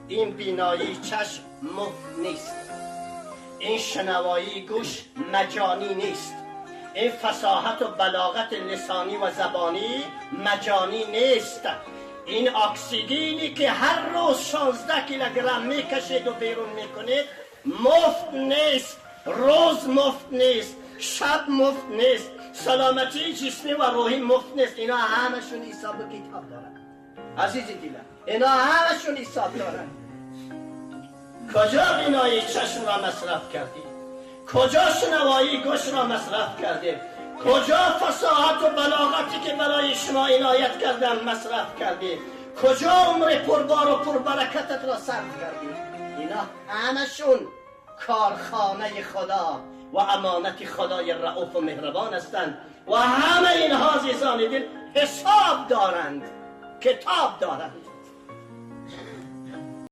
این بینایی چشم مفت نیست، این شنوایی گوش مجانی نیست، این فصاحت و بلاغت لسانی و زبانی مجانی نیست، این اکسیژنی که هر روز 16 کیلوگرم میکشید و بیرون میکنید مفت نیست، روز مفت نیست، شب مفت نیست، سلامتی جسمی و روحی مفت نیست. اینا همشون حساب و کتاب دارن عزیزی دیلم، اینا همشون حساب دارن. کجا بینایی چشم را مصرف کردی؟ کجا شنوایی گوش را مصرف کردی؟ کجا فصاحت و بلاغتی که برای شما عنایت کردم مصرف کردی؟ کجا عمر پربار و پربرکتت را صرف کردی؟ اینا همشون کارخانه خدا و امانت خدای رؤوف و مهربان هستند و همه اینها عزیزان دل حساب دارند، کتاب دارند.